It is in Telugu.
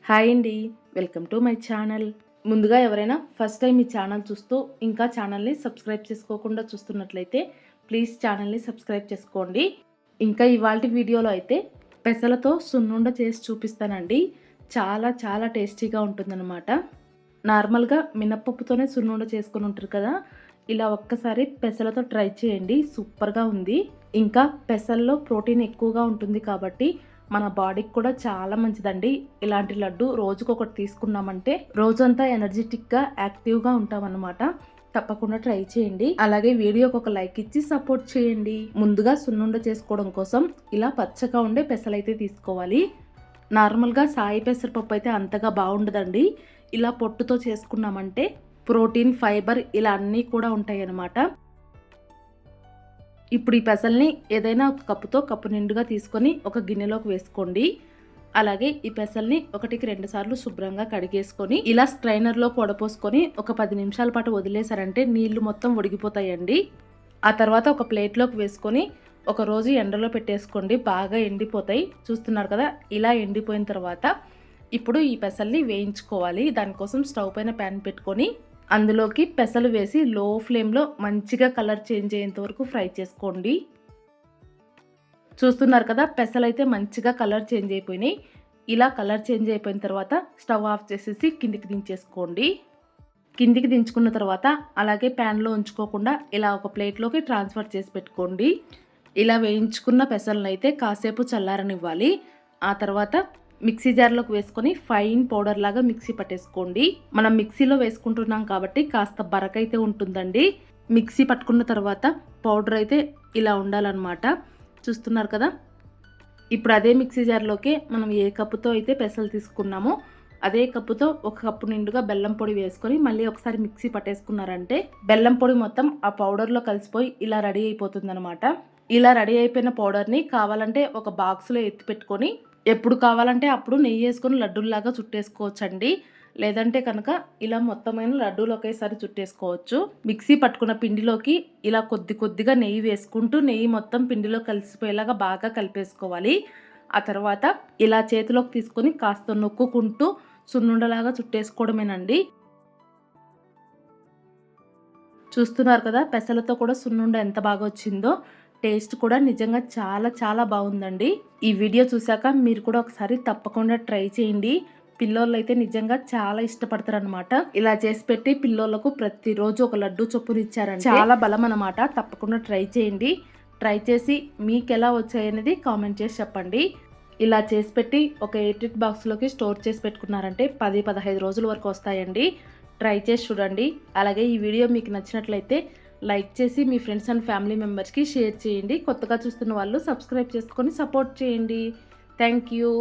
హాయ్ అండి, వెల్కమ్ టు మై ఛానల్. ముందుగా ఎవరైనా ఫస్ట్ టైం ఈ ఛానల్ చూస్తూ ఇంకా ఛానల్ని సబ్స్క్రైబ్ చేసుకోకుండా చూస్తున్నట్లయితే ప్లీజ్ ఛానల్ని సబ్స్క్రైబ్ చేసుకోండి. ఇంకా ఇవాల్టి వీడియోలో అయితే పెసలతో సున్నుండ చేసి చూపిస్తానండి. చాలా చాలా టేస్టీగా ఉంటుందన్నమాట. నార్మల్గా మినప్పప్పుతోనే సున్నుండ చేసుకొని ఉంటారు కదా, ఇలా ఒక్కసారి పెసలతో ట్రై చేయండి, సూపర్గా ఉంది. ఇంకా పెసల్లో ప్రోటీన్ ఎక్కువగా ఉంటుంది కాబట్టి మన బాడీకి కూడా చాలా మంచిదండి. ఇలాంటి లడ్డు రోజుకొకటి తీసుకున్నామంటే రోజంతా ఎనర్జెటిక్గా యాక్టివ్గా ఉంటామన్నమాట. తప్పకుండా ట్రై చేయండి. అలాగే వీడియోకి ఒక లైక్ ఇచ్చి సపోర్ట్ చేయండి. ముందుగా సున్నుండ చేసుకోవడం కోసం ఇలా పచ్చగా ఉండే పెసలైతే తీసుకోవాలి. నార్మల్గా సాయి పెసరపప్పు అయితే అంతగా బాగుండదండి. ఇలా పొట్టుతో చేసుకున్నామంటే ప్రోటీన్, ఫైబర్ ఇలా అన్నీ కూడా ఉంటాయి అన్నమాట. ఇప్పుడు ఈ పెసల్ని ఏదైనా ఒక కప్పు నిండుగా తీసుకొని ఒక గిన్నెలోకి వేసుకోండి. అలాగే ఈ పెసల్ని 1-2 సార్లు శుభ్రంగా కడిగేసుకొని ఇలా స్ట్రైనర్లో వడపోసుకొని ఒక 10 నిమిషాల పాటు వదిలేసారంటే నీళ్లు మొత్తం ఉడికిపోతాయండి. ఆ తర్వాత ఒక ప్లేట్లోకి వేసుకొని ఒక రోజు ఎండలో పెట్టేసుకోండి, బాగా ఎండిపోతాయి. చూస్తున్నారు కదా, ఇలా ఎండిపోయిన తర్వాత ఇప్పుడు ఈ పెసల్ని వేయించుకోవాలి. దానికోసం స్టవ్ పైన ప్యాన్ పెట్టుకొని అందులోకి పెసలు వేసి లో ఫ్లేమ్లో మంచిగా కలర్ చేంజ్ అయ్యేంత వరకు ఫ్రై చేసుకోండి. చూస్తున్నారు కదా, పెసలు అయితే మంచిగా కలర్ చేంజ్ అయిపోయినాయి. ఇలా కలర్ చేంజ్ అయిపోయిన తర్వాత స్టవ్ ఆఫ్ చేసేసి కిందికి దించేసుకోండి. కిందికి దించుకున్న తర్వాత అలాగే ప్యాన్లో ఉంచుకోకుండా ఇలా ఒక ప్లేట్లోకి ట్రాన్స్ఫర్ చేసి పెట్టుకోండి. ఇలా వేయించుకున్న పెసలను అయితే కాసేపు చల్లారనివ్వాలి. ఆ తర్వాత మిక్సీ జార్లోకి వేసుకొని ఫైన్ పౌడర్ లాగా మిక్సీ పట్టేసుకోండి. మనం మిక్సీలో వేసుకుంటున్నాం కాబట్టి కాస్త బరకైతే ఉంటుందండి. మిక్సీ పట్టుకున్న తర్వాత పౌడర్ అయితే ఇలా ఉండాలన్నమాట. చూస్తున్నారు కదా, ఇప్పుడు అదే మిక్సీ జార్లోకి మనం ఏ కప్పుతో అయితే పెసలు తీసుకున్నామో అదే కప్పుతో 1 కప్పు నిండుగా బెల్లం పొడి వేసుకొని మళ్ళీ ఒకసారి మిక్సీ పట్టేసుకున్నారంటే బెల్లం పొడి మొత్తం ఆ పౌడర్లో కలిసిపోయి ఇలా రెడీ అయిపోతుంది అనమాట. ఇలా రెడీ అయిపోయిన పౌడర్ని కావాలంటే ఒక బాక్స్లో ఎత్తి పెట్టుకొని ఎప్పుడు కావాలంటే అప్పుడు నెయ్యి వేసుకొని లడ్డూల్లాగా చుట్టేసుకోవచ్చండి. లేదంటే కనుక ఇలా మొత్తమైన లడ్డూలు ఒకేసారి చుట్టేసుకోవచ్చు. మిక్సీ పట్టుకున్న పిండిలోకి ఇలా కొద్దిగా నెయ్యి వేసుకుంటూ నెయ్యి మొత్తం పిండిలో కలిసిపోయేలాగా బాగా కలిపేసుకోవాలి. ఆ తర్వాత ఇలా చేతిలోకి తీసుకొని కాస్త నొక్కుకుంటూ సున్నుండలాగా చుట్టేసుకోవడమేనండి. చూస్తున్నారు కదా, పెసలతో కూడా సున్నుండ ఎంత బాగా వచ్చిందో. టేస్ట్ కూడా నిజంగా చాలా చాలా బాగుందండి. ఈ వీడియో చూశాక మీరు కూడా ఒకసారి తప్పకుండా ట్రై చేయండి. పిల్లోళ్ళు అయితే నిజంగా చాలా ఇష్టపడతారు అనమాట. ఇలా చేసి పెట్టి పిల్లోళ్ళకు ప్రతిరోజు ఒక లడ్డు చొప్పున ఇచ్చారంటే చాలా బలం అనమాట. తప్పకుండా ట్రై చేయండి. ట్రై చేసి మీకు ఎలా వచ్చాయనేది కామెంట్ చేసి చెప్పండి. ఇలా చేసి పెట్టి ఒక ఎయిర్ బాక్స్లోకి స్టోర్ చేసి పెట్టుకున్నారంటే 10-15 రోజుల వరకు వస్తాయండి. ట్రై చేసి చూడండి. అలాగే ఈ వీడియో మీకు నచ్చినట్లయితే లైక్ చేసి మీ ఫ్రెండ్స్ అండ్ ఫ్యామిలీ మెంబర్స్కి షేర్ చేయండి. కొత్తగా చూస్తున్న వాళ్ళు సబ్స్క్రైబ్ చేసుకొని సపోర్ట్ చేయండి. Thank you.